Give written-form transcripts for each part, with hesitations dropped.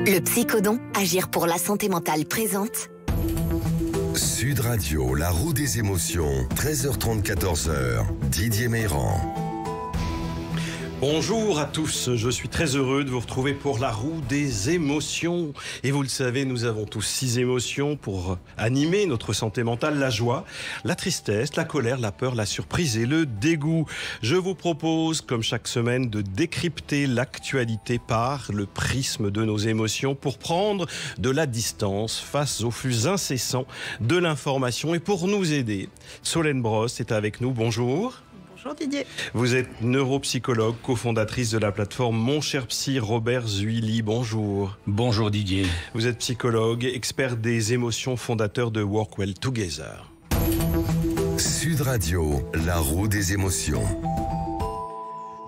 Le Psychodon, agir pour la santé mentale présente. Sud Radio, la roue des émotions, 13h30, 14h, Didier Meyrand. Bonjour à tous, je suis très heureux de vous retrouver pour la roue des émotions. Et vous le savez, nous avons tous 6 émotions pour animer notre santé mentale. La joie, la tristesse, la colère, la peur, la surprise et le dégoût. Je vous propose, comme chaque semaine, de décrypter l'actualité par le prisme de nos émotions pour prendre de la distance face au flux incessant de l'information. Et pour nous aider, Solène Brosse est avec nous. Bonjour. Bonjour Didier. Vous êtes neuropsychologue, cofondatrice de la plateforme Mon Cher Psy, Robert Zuili. Bonjour. Bonjour Didier. Vous êtes psychologue, expert des émotions, fondateur de Work Well Together. Sud Radio, la roue des émotions.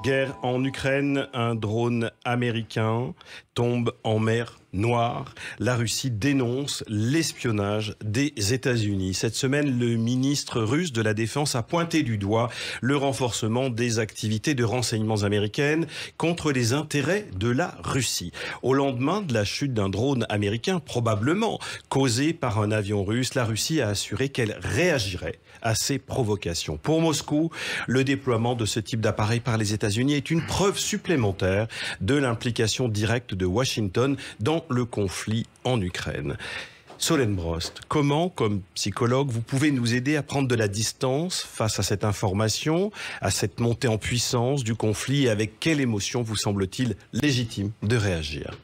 Guerre en Ukraine, un drone américain tombe en mer Noire. La Russie dénonce l'espionnage des États-Unis. Cette semaine, le ministre russe de la Défense a pointé du doigt le renforcement des activités de renseignements américaines contre les intérêts de la Russie. Au lendemain de la chute d'un drone américain, probablement causé par un avion russe, la Russie a assuré qu'elle réagirait à ces provocations. Pour Moscou, le déploiement de ce type d'appareil par les États-Unis est une preuve supplémentaire de l'implication directe de Washington dans le conflit en Ukraine. Solène Brosse, comment, comme psychologue, vous pouvez nous aider à prendre de la distance face à cette information, à cette montée en puissance du conflit, et avec quelle émotion vous semble-t-il légitime de réagir ?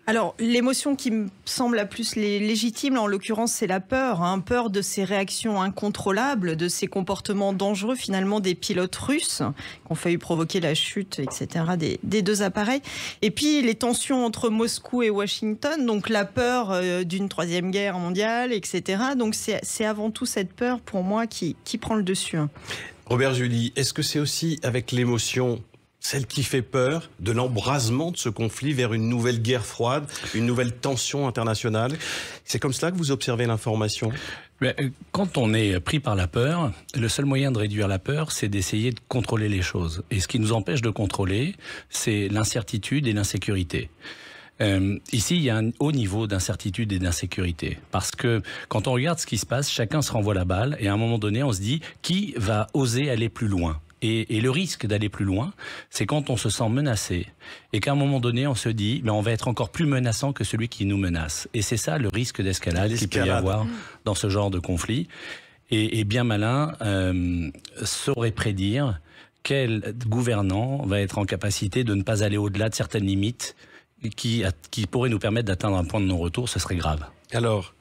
Alors, l'émotion qui me semble la plus légitime, en l'occurrence, c'est la peur. Peur de ces réactions incontrôlables, de ces comportements dangereux, finalement, des pilotes russes qui ont failli provoquer la chute, etc., des deux appareils. Et puis, les tensions entre Moscou et Washington, donc la peur d'une troisième guerre mondiale, etc. Donc, c'est avant tout cette peur, pour moi, qui prend le dessus. Robert Zuili, est-ce que c'est aussi avec l'émotion, celle qui fait peur, de l'embrasement de ce conflit vers une nouvelle guerre froide, une nouvelle tension internationale? C'est comme cela que vous observez l'information? Quand on est pris par la peur, le seul moyen de réduire la peur, c'est d'essayer de contrôler les choses. Et ce qui nous empêche de contrôler, c'est l'incertitude et l'insécurité. Ici, il y a un haut niveau d'incertitude et d'insécurité. Parce que quand on regarde ce qui se passe, chacun se renvoie la balle et à un moment donné, on se dit qui va oser aller plus loin. Et le risque d'aller plus loin, c'est quand on se sent menacé et qu'à un moment donné, on se dit on va être encore plus menaçant que celui qui nous menace. Et c'est ça le risque d'escalade qu'il peut y avoir dans ce genre de conflit. Et bien malin saurait prédire quel gouvernant va être en capacité de ne pas aller au-delà de certaines limites qui pourraient nous permettre d'atteindre un point de non-retour. Ce serait grave. Alors,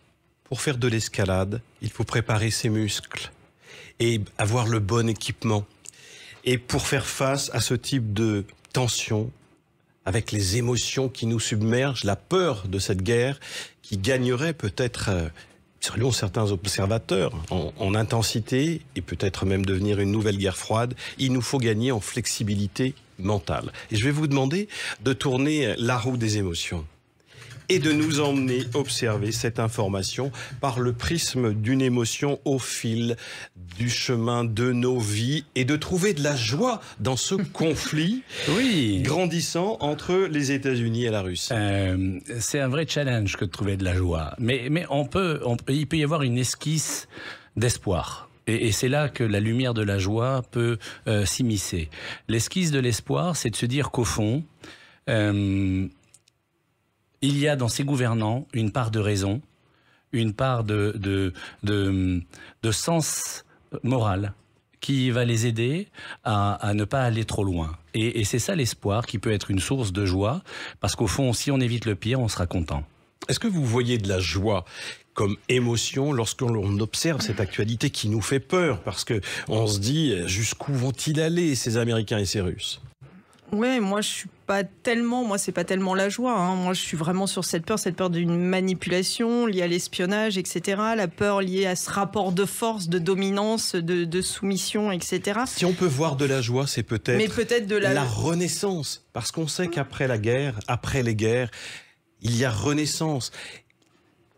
pour faire de l'escalade, il faut préparer ses muscles et avoir le bon équipement. Et pour faire face à ce type de tension, avec les émotions qui nous submergent, la peur de cette guerre qui gagnerait peut-être, selon certains observateurs, en intensité et peut-être même devenir une nouvelle guerre froide, il nous faut gagner en flexibilité mentale. Et je vais vous demander de tourner la roue des émotions et de nous emmener observer cette information par le prisme d'une émotion au fil du chemin de nos vies et de trouver de la joie dans ce conflit grandissant entre les États-Unis et la Russie. C'est un vrai challenge que de trouver de la joie. Mais il peut y avoir une esquisse d'espoir. Et c'est là que la lumière de la joie peut s'immiscer. L'esquisse de l'espoir, c'est de se dire qu'au fond, il y a dans ces gouvernants une part de raison, une part de sens moral qui va les aider à ne pas aller trop loin. Et c'est ça l'espoir qui peut être une source de joie, parce qu'au fond, si on évite le pire, on sera content. Est-ce que vous voyez de la joie comme émotion lorsqu'on observe cette actualité qui nous fait peur? Parce qu'on se dit, jusqu'où vont-ils aller, ces Américains et ces Russes? Ouais, moi je suis pas tellement, c'est pas tellement la joie. Moi je suis vraiment sur cette peur d'une manipulation liée à l'espionnage, etc. La peur liée à ce rapport de force, de dominance, de soumission, etc. Si on peut voir de la joie, c'est peut-être de la renaissance. Parce qu'on sait qu'après la guerre, après les guerres, il y a renaissance.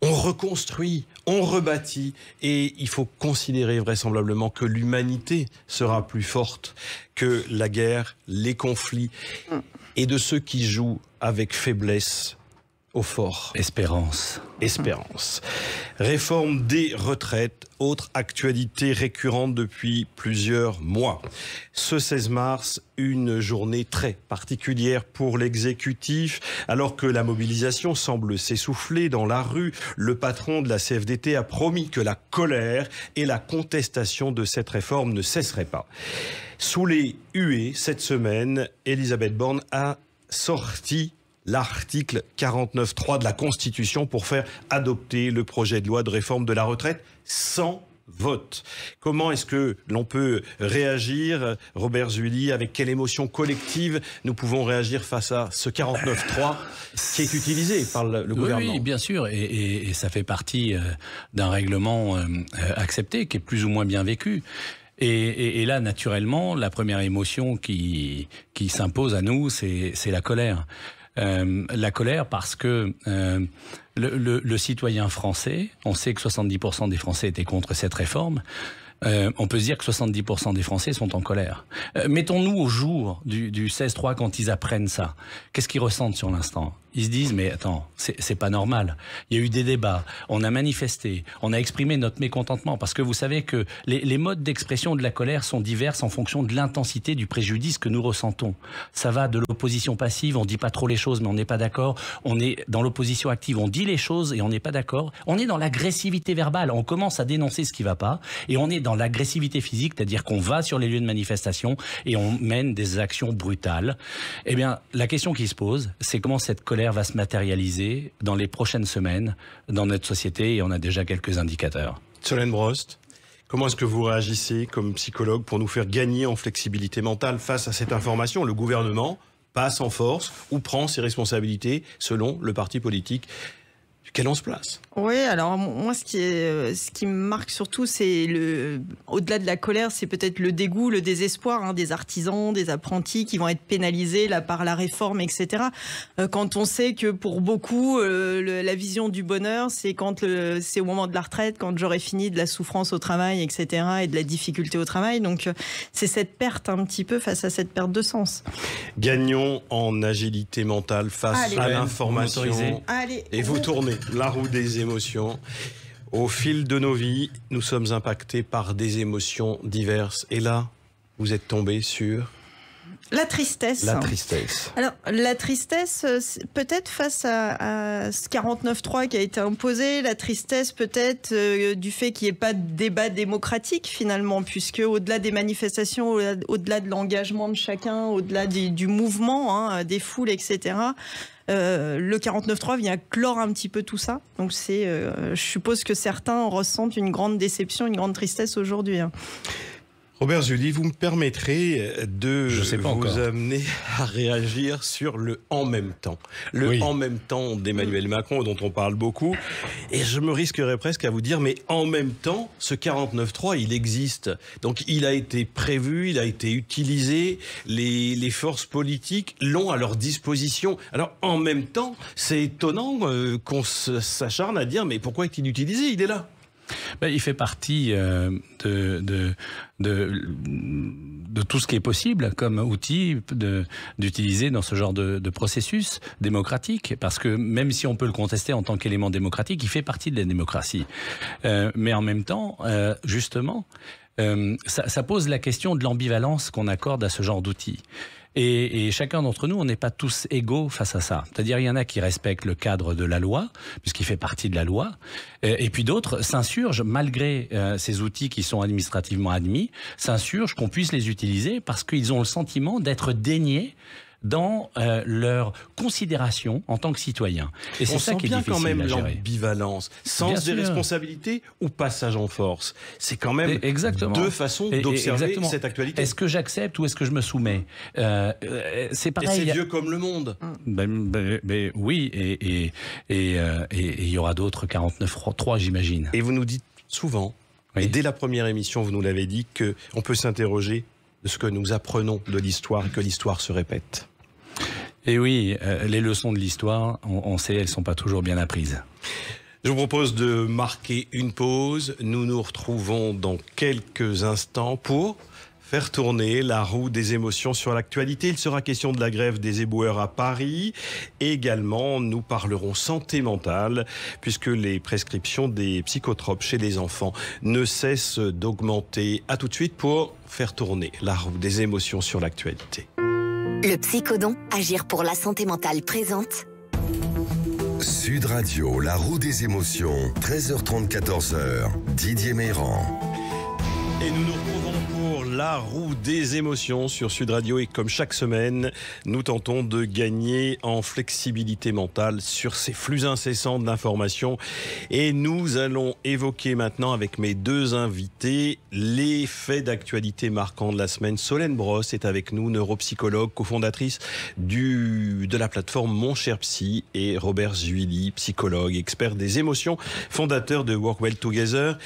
On reconstruit, on rebâtit, et il faut considérer vraisemblablement que l'humanité sera plus forte que la guerre, les conflits, et de ceux qui jouent avec faiblesse au fort. Espérance. Espérance. Réforme des retraites, autre actualité récurrente depuis plusieurs mois. Ce 16 mars, une journée très particulière pour l'exécutif. Alors que la mobilisation semble s'essouffler dans la rue, le patron de la CFDT a promis que la colère et la contestation de cette réforme ne cesseraient pas. Sous les huées, cette semaine, Elisabeth Borne a sorti l'article 49.3 de la Constitution pour faire adopter le projet de loi de réforme de la retraite sans vote. Comment est-ce que l'on peut réagir, Robert Zully, avec quelle émotion collective nous pouvons réagir face à ce 49.3 qui est utilisé par le gouvernement? Oui, bien sûr, et ça fait partie d'un règlement accepté, qui est plus ou moins bien vécu. Et là, naturellement, la première émotion qui s'impose à nous, c'est la colère. La colère parce que le citoyen français, on sait que 70% des Français étaient contre cette réforme, on peut se dire que 70% des Français sont en colère. Mettons-nous au jour du 16-3 quand ils apprennent ça. Qu'est-ce qu'ils ressentent sur l'instant? Ils se disent, mais attends, c'est pas normal. Il y a eu des débats, on a manifesté, on a exprimé notre mécontentement, parce que vous savez que les modes d'expression de la colère sont divers en fonction de l'intensité du préjudice que nous ressentons. Ça va de l'opposition passive, on dit pas trop les choses, mais on n'est pas d'accord. On est dans l'opposition active, on dit les choses et on n'est pas d'accord. On est dans l'agressivité verbale, on commence à dénoncer ce qui va pas, et on est dans l'agressivité physique, c'est-à-dire qu'on va sur les lieux de manifestation et on mène des actions brutales. Eh bien, la question qui se pose, c'est comment cette colère va se matérialiser dans les prochaines semaines dans notre société, et on a déjà quelques indicateurs. Solène Brost, comment est-ce que vous réagissez comme psychologue pour nous faire gagner en flexibilité mentale face à cette information? Le gouvernement passe en force ou prend ses responsabilités selon le parti politique duquel on se place. Oui, alors moi, ce qui me marque surtout, c'est au-delà de la colère, c'est peut-être le dégoût, le désespoir des artisans, des apprentis qui vont être pénalisés là par la réforme, etc. Quand on sait que pour beaucoup, la vision du bonheur, c'est c'est au moment de la retraite, quand j'aurai fini de la souffrance au travail, etc., et de la difficulté au travail. Donc, c'est cette perte un petit peu face à cette perte de sens. Gagnons en agilité mentale face à l'information. Et vous tournez la roue des émotions. Au fil de nos vies, nous sommes impactés par des émotions diverses. Et là, vous êtes tombé sur... La tristesse. La tristesse. Alors, la tristesse, peut-être face à ce 49.3 qui a été imposé, la tristesse peut-être du fait qu'il n'y ait pas de débat démocratique finalement, puisque au-delà des manifestations, au-delà de l'engagement de chacun, au-delà du mouvement, des foules, etc., le 49.3 vient clore un petit peu tout ça. Donc je suppose que certains ressentent une grande déception, une grande tristesse aujourd'hui. Robert Zully, vous me permettrez de vous amener à réagir sur le « en même temps ». Le « en même temps » d'Emmanuel Macron, dont on parle beaucoup. Et je me risquerais presque à vous dire, mais en même temps, ce 49.3, il existe. Donc il a été prévu, il a été utilisé, les forces politiques l'ont à leur disposition. Alors en même temps, c'est étonnant qu'on s'acharne à dire, mais pourquoi est-il utilisé? Il est là. Il fait partie de tout ce qui est possible comme outil d'utiliser dans ce genre de processus démocratique, parce que même si on peut le contester en tant qu'élément démocratique, il fait partie de la démocratie. Mais en même temps, justement, ça pose la question de l'ambivalence qu'on accorde à ce genre d'outils. Et chacun d'entre nous, on n'est pas tous égaux face à ça. C'est-à-dire, il y en a qui respectent le cadre de la loi, puisqu'il fait partie de la loi, et puis d'autres s'insurgent, malgré ces outils qui sont administrativement admis, s'insurgent qu'on puisse les utiliser parce qu'ils ont le sentiment d'être déniés dans leur considération en tant que citoyen. Et c'est ça qui est difficile à gérer. On sent bien quand même l'ambivalence. Sens des responsabilités ou passage en force. C'est quand même deux façons d'observer cette actualité. Est-ce que j'accepte ou est-ce que je me soumets? C'est pareil. Et c'est vieux comme le monde. Oui, et il y aura d'autres 49.3, j'imagine. Et vous nous dites souvent, et dès la première émission, vous nous l'avez dit, qu'on peut s'interroger de ce que nous apprenons de l'histoire et que l'histoire se répète. Et oui, les leçons de l'histoire, on sait, elles ne sont pas toujours bien apprises. Je vous propose de marquer une pause. Nous nous retrouvons dans quelques instants pour Faire tourner la roue des émotions sur l'actualité. Il sera question de la grève des éboueurs à Paris. Également, nous parlerons santé mentale, puisque les prescriptions des psychotropes chez les enfants ne cessent d'augmenter. À tout de suite pour faire tourner la roue des émotions sur l'actualité. Le Psychodon, agir pour la santé mentale présente. Sud Radio, la roue des émotions, 13h30, 14h, Didier Meyran. Et nous nous retrouvons pour la roue des émotions sur Sud Radio et comme chaque semaine, nous tentons de gagner en flexibilité mentale sur ces flux incessants d'informations. Et nous allons évoquer maintenant avec mes deux invités les faits d'actualité marquants de la semaine. Solène Brosse est avec nous, neuropsychologue, cofondatrice de la plateforme Mon Cher Psy, et Robert Zuilly, psychologue, expert des émotions, fondateur de Work Well Together.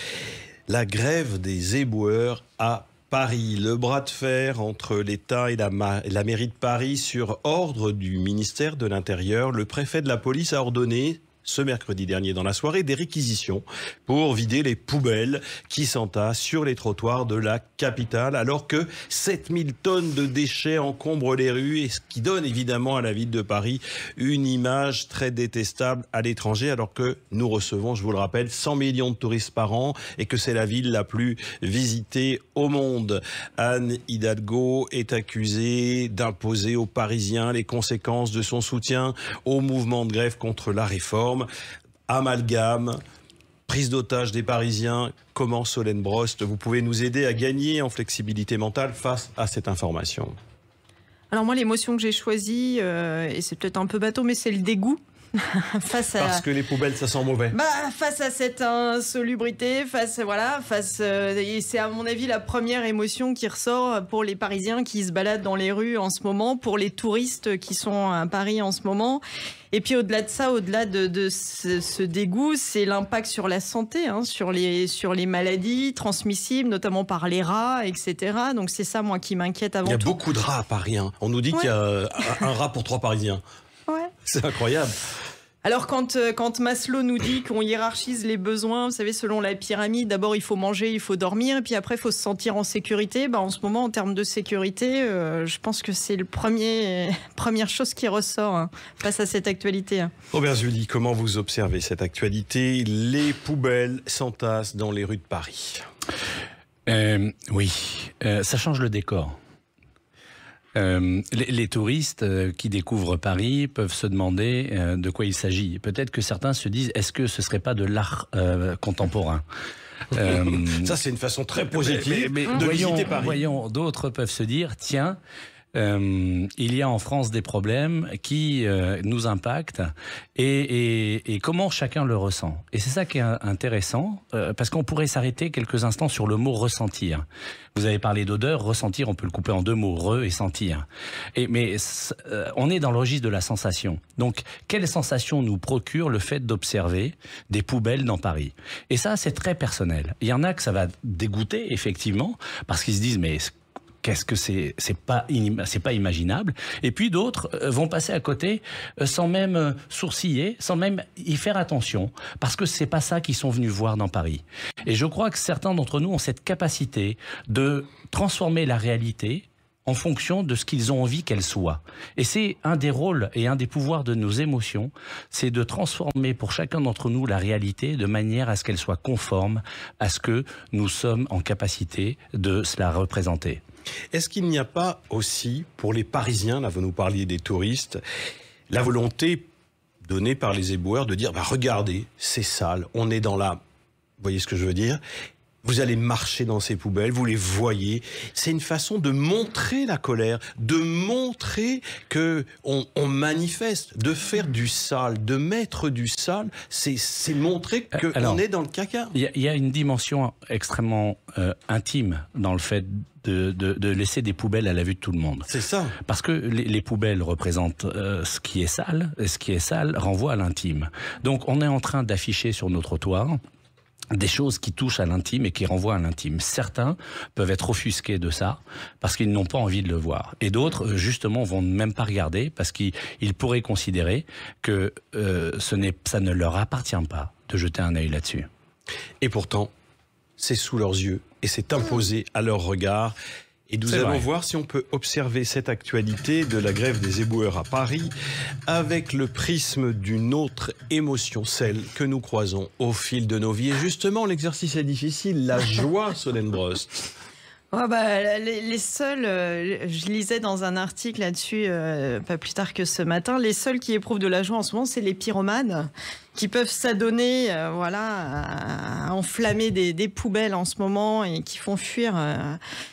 La grève des éboueurs à Paris. Le bras de fer entre l'État et la mairie de Paris sur ordre du ministère de l'Intérieur. Le préfet de la police a ordonné ce mercredi dernier dans la soirée des réquisitions pour vider les poubelles qui s'entassent sur les trottoirs de la capitale, alors que 7000 tonnes de déchets encombrent les rues, et ce qui donne évidemment à la ville de Paris une image très détestable à l'étranger, alors que nous recevons, je vous le rappelle, 100 millions de touristes par an et que c'est la ville la plus visitée au monde. Anne Hidalgo est accusée d'imposer aux Parisiens les conséquences de son soutien au mouvement de grève contre la réforme. Amalgame, prise d'otage des Parisiens. Comment, Solène Brosse, vous pouvez nous aider à gagner en flexibilité mentale face à cette information? Alors moi, l'émotion que j'ai choisie, et c'est peut-être un peu bateau, mais c'est le dégoût. Parce que les poubelles, ça sent mauvais. Face à cette insalubrité, et c'est à mon avis la première émotion qui ressort pour les Parisiens qui se baladent dans les rues en ce moment, pour les touristes qui sont à Paris en ce moment. Et puis au-delà de ça, au-delà de ce dégoût, c'est l'impact sur la santé, sur les maladies transmissibles, notamment par les rats, etc. Donc c'est ça, moi, qui m'inquiète avant tout. Il y a beaucoup de rats à Paris. On nous dit qu'il y a un rat pour 3 Parisiens. Ouais. C'est incroyable. Alors quand Maslow nous dit qu'on hiérarchise les besoins, vous savez, selon la pyramide, d'abord il faut manger, il faut dormir, et puis après il faut se sentir en sécurité. En ce moment, en termes de sécurité, je pense que c'est première chose qui ressort face à cette actualité. Robert Zuilly, comment vous observez cette actualité? Les poubelles s'entassent dans les rues de Paris. Oui, ça change le décor. Les touristes qui découvrent Paris peuvent se demander de quoi il s'agit. Peut-être que certains se disent, est-ce que ce serait pas de l'art contemporain? Ça, c'est une façon très positive de visiter Paris. D'autres peuvent se dire, tiens, il y a en France des problèmes qui nous impactent et comment chacun le ressent. Et c'est ça qui est intéressant, parce qu'on pourrait s'arrêter quelques instants sur le mot ressentir. Vous avez parlé d'odeur, ressentir, on peut le couper en 2 mots, re et sentir. Mais on est dans le registre de la sensation. Donc, quelle sensation nous procure le fait d'observer des poubelles dans Paris? Et ça, c'est très personnel. Il y en a que ça va dégoûter, effectivement, parce qu'ils se disent, mais qu'est-ce que c'est pas imaginable. Et puis d'autres vont passer à côté sans même sourciller, sans même y faire attention, parce que c'est pas ça qu'ils sont venus voir dans Paris. Et je crois que certains d'entre nous ont cette capacité de transformer la réalité en fonction de ce qu'ils ont envie qu'elle soit. Et c'est un des rôles et un des pouvoirs de nos émotions, c'est de transformer pour chacun d'entre nous la réalité de manière à ce qu'elle soit conforme à ce que nous sommes en capacité de se la représenter. Est-ce qu'il n'y a pas aussi, pour les Parisiens, là vous nous parliez des touristes, la volonté donnée par les éboueurs de dire, regardez, c'est sale, on est dans la... Vous voyez ce que je veux dire? Vous allez marcher dans ces poubelles, vous les voyez. C'est une façon de montrer la colère, de montrer que on manifeste, de faire du sale, de mettre du sale. C'est montrer qu'on est dans le caca. Il y a une dimension extrêmement intime dans le fait de laisser des poubelles à la vue de tout le monde. C'est ça. Parce que les poubelles représentent ce qui est sale, et ce qui est sale renvoie à l'intime. Donc on est en train d'afficher sur nos trottoirs des choses qui touchent à l'intime et qui renvoient à l'intime. Certains peuvent être offusqués de ça parce qu'ils n'ont pas envie de le voir. Et d'autres, justement, vont même pas regarder parce qu'ils pourraient considérer que ça ne leur appartient pas de jeter un œil là-dessus. Et pourtant, c'est sous leurs yeux et c'est imposé à leur regard. Et nous allons voir si on peut observer cette actualité de la grève des éboueurs à Paris avec le prisme d'une autre émotion, celle que nous croisons au fil de nos vies. Et justement, l'exercice est difficile, la joie, Solène Brost. Oh bah, les seuls, je lisais dans un article là-dessus, pas plus tard que ce matin, les seuls qui éprouvent de la joie en ce moment, c'est les pyromanes, qui peuvent s'adonner à enflammer des poubelles en ce moment et qui font fuir.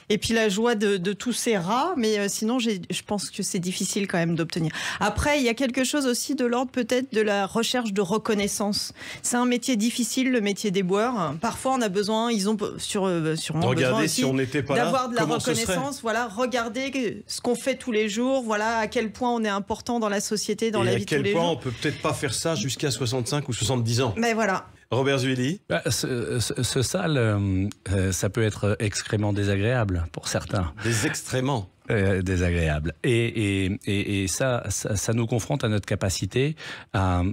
Et puis la joie de tous ces rats, mais sinon je pense que c'est difficile quand même d'obtenir. Après, il y a quelque chose aussi de l'ordre peut-être de la recherche de reconnaissance. C'est un métier difficile, le métier des boueurs. Parfois, on a besoin, ils ont sûrement besoin aussi si on n'était pas d'avoir là, de la reconnaissance. Voilà, regardez ce qu'on fait tous les jours. Voilà à quel point on est important dans la société, dans la vie de tous les jours. Et à quel point on peut peut-être pas faire ça jusqu'à 65 ou 70 ans. Mais voilà. Robert Zuilly. Ce sale, ça peut être extrêmement désagréable pour certains. Des extrêmement désagréable. Et ça nous confronte à notre capacité à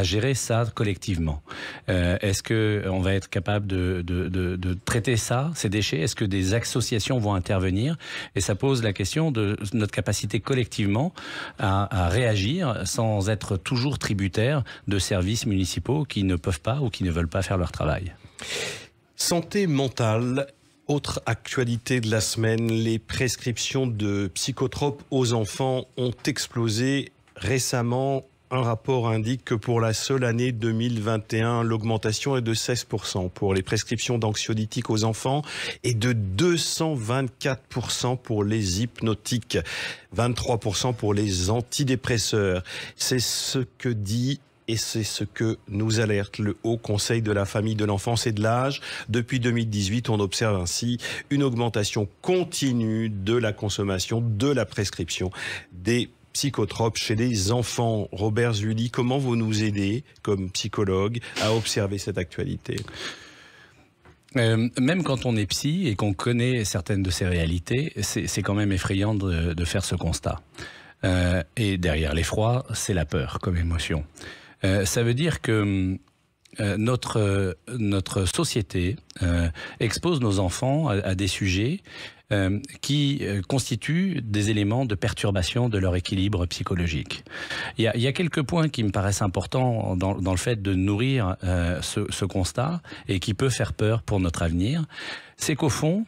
gérer ça collectivement. Est-ce qu'on va être capable de traiter ça, ces déchets? Est-ce que des associations vont intervenir? Et ça pose la question de notre capacité collectivement à réagir sans être toujours tributaire de services municipaux qui ne peuvent pas ou qui ne veulent pas faire leur travail. Santé mentale. Autre actualité de la semaine, les prescriptions de psychotropes aux enfants ont explosé récemment. Un rapport indique que pour la seule année 2021, l'augmentation est de 16% pour les prescriptions d'anxiolytiques aux enfants et de 224% pour les hypnotiques, 23% pour les antidépresseurs. C'est ce que dit et c'est ce que nous alerte le Haut Conseil de la famille, de l'enfance et de l'âge. Depuis 2018, on observe ainsi une augmentation continue de la consommation, de la prescription des psychotropes chez les enfants. Robert Zuilly, comment vous nous aidez, comme psychologue, à observer cette actualité ? Même quand on est psy et qu'on connaît certaines de ces réalités, c'est quand même effrayant de faire ce constat. Et derrière l'effroi, c'est la peur comme émotion. Ça veut dire que notre société expose nos enfants à des sujets qui constituent des éléments de perturbation de leur équilibre psychologique. Il y a quelques points qui me paraissent importants dans le fait de nourrir ce constat et qui peut faire peur pour notre avenir. C'est qu'au fond,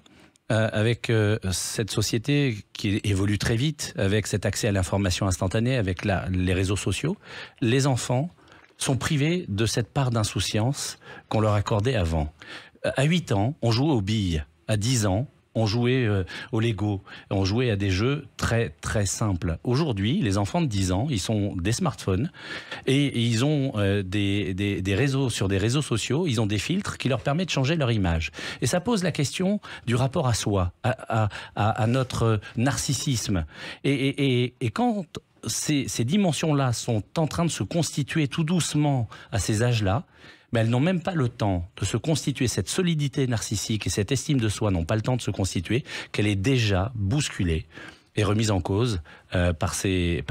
avec cette société qui évolue très vite, avec cet accès à l'information instantanée, avec les réseaux sociaux, les enfants sont privés de cette part d'insouciance qu'on leur accordait avant. À 8 ans, on jouait aux billes. À 10 ans, on jouait au Lego. On jouait à des jeux très, très simples. Aujourd'hui, les enfants de 10 ans, ils ont des smartphones et ils ont des réseaux, sur des réseaux sociaux, ils ont des filtres qui leur permettent de changer leur image. Et ça pose la question du rapport à soi, à notre narcissisme. Et quand ces dimensions-là sont en train de se constituer tout doucement à ces âges-là, mais elles n'ont même pas le temps de se constituer. Cette solidité narcissique et cette estime de soi n'ont pas le temps de se constituer, qu'elle est déjà bousculée et remise en cause par ces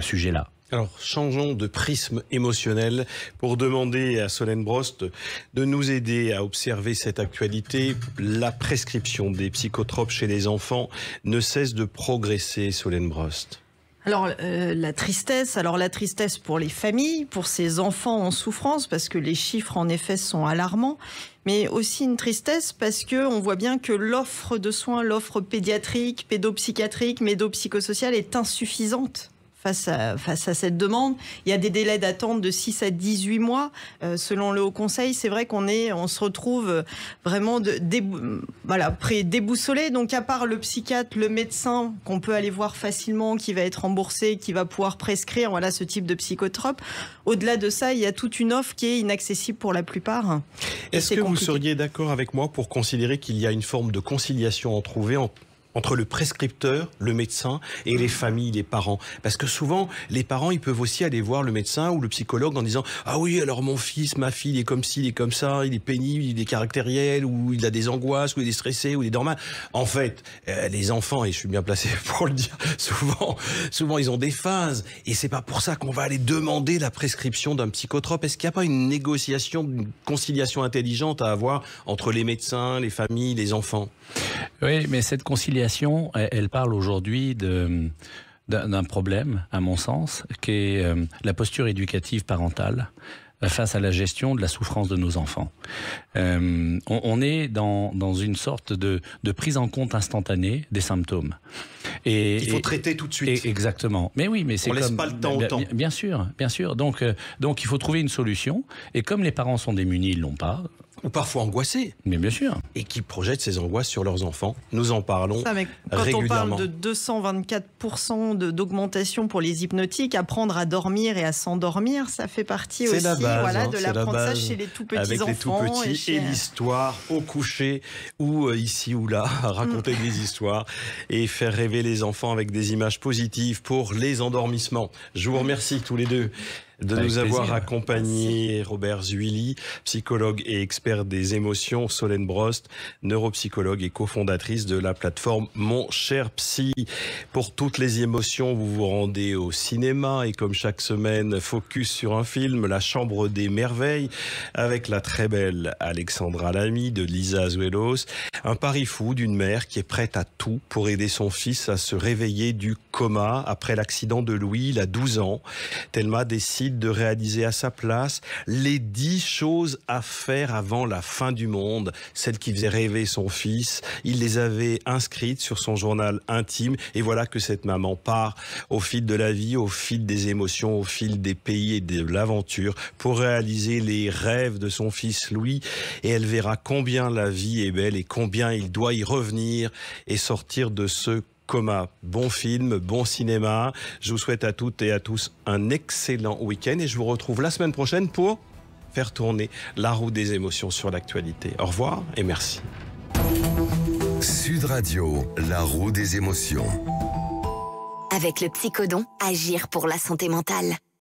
sujets-là. Alors, changeons de prisme émotionnel pour demander à Solène Brost de nous aider à observer cette actualité. La prescription des psychotropes chez les enfants ne cesse de progresser, Solène Brost. Alors la tristesse pour les familles, pour ces enfants en souffrance, parce que les chiffres en effet sont alarmants, mais aussi une tristesse parce que on voit bien que l'offre de soins, l'offre pédiatrique, pédopsychiatrique, médopsychosociale est insuffisante. Face à cette demande, il y a des délais d'attente de 6 à 18 mois. Selon le Haut Conseil, c'est vrai on se retrouve vraiment déboussolé. Donc, à part le psychiatre, le médecin qu'on peut aller voir facilement, qui va être remboursé, qui va pouvoir prescrire ce type de psychotrope, au-delà de ça, il y a toute une offre qui est inaccessible pour la plupart. Est-ce que vous seriez d'accord avec moi pour considérer qu'il y a une forme de conciliation entre le prescripteur, le médecin et les familles, les parents. Parce que souvent, les parents, ils peuvent aussi aller voir le médecin ou le psychologue en disant « Ah oui, alors mon fils, ma fille, il est comme ci, il est comme ça, il est pénible, il est caractériel, ou il a des angoisses, ou il est stressé, ou il est normal. » En fait, les enfants, et je suis bien placé pour le dire, souvent ils ont des phases. Et c'est pas pour ça qu'on va aller demander la prescription d'un psychotrope. Est-ce qu'il n'y a pas une négociation, une conciliation intelligente à avoir entre les médecins, les familles, les enfants? Oui, mais cette conciliation, elle parle aujourd'hui d'un problème, à mon sens, qui est la posture éducative parentale face à la gestion de la souffrance de nos enfants. On est dans une sorte de prise en compte instantanée des symptômes. Il faut traiter tout de suite. Exactement. Mais oui, mais c'est on laisse pas le temps au temps. Bien sûr, bien sûr. Donc il faut trouver une solution. Et comme les parents sont démunis, ils l'ont pas. Ou parfois angoissés. Mais bien sûr. Et qui projettent ces angoisses sur leurs enfants. Nous en parlons régulièrement. Quand on parle de 224% d'augmentation pour les hypnotiques, apprendre à dormir et à s'endormir, ça fait partie aussi la base, de l'apprentissage chez les tout petits avec enfants. Avec les tout petits et l'histoire au coucher ou ici ou là, raconter des histoires et faire rêver les enfants avec des images positives pour les endormissements. Je vous remercie tous les deux de nous avoir accompagnés. Robert Zuilly, psychologue et expert des émotions, Solène Brost, neuropsychologue et cofondatrice de la plateforme Mon Cher Psy. Pour toutes les émotions, vous vous rendez au cinéma et comme chaque semaine, focus sur un film, La Chambre des Merveilles, avec la très belle Alexandra Lamy de Lisa Azuelos. Un pari fou d'une mère qui est prête à tout pour aider son fils à se réveiller du coma après l'accident de Louis, il a 12 ans. Thelma décide de réaliser à sa place les 10 choses à faire avant la fin du monde, celles qui faisaient rêver son fils. Il les avait inscrites sur son journal intime et voilà que cette maman part au fil de la vie, au fil des émotions, au fil des pays et de l'aventure pour réaliser les rêves de son fils Louis et elle verra combien la vie est belle et combien il doit y revenir et sortir de ce coma. Bon film, bon cinéma. Je vous souhaite à toutes et à tous un excellent week-end et je vous retrouve la semaine prochaine pour faire tourner la roue des émotions sur l'actualité. Au revoir et merci. Sud Radio, la roue des émotions. Avec le Psychodon, agir pour la santé mentale.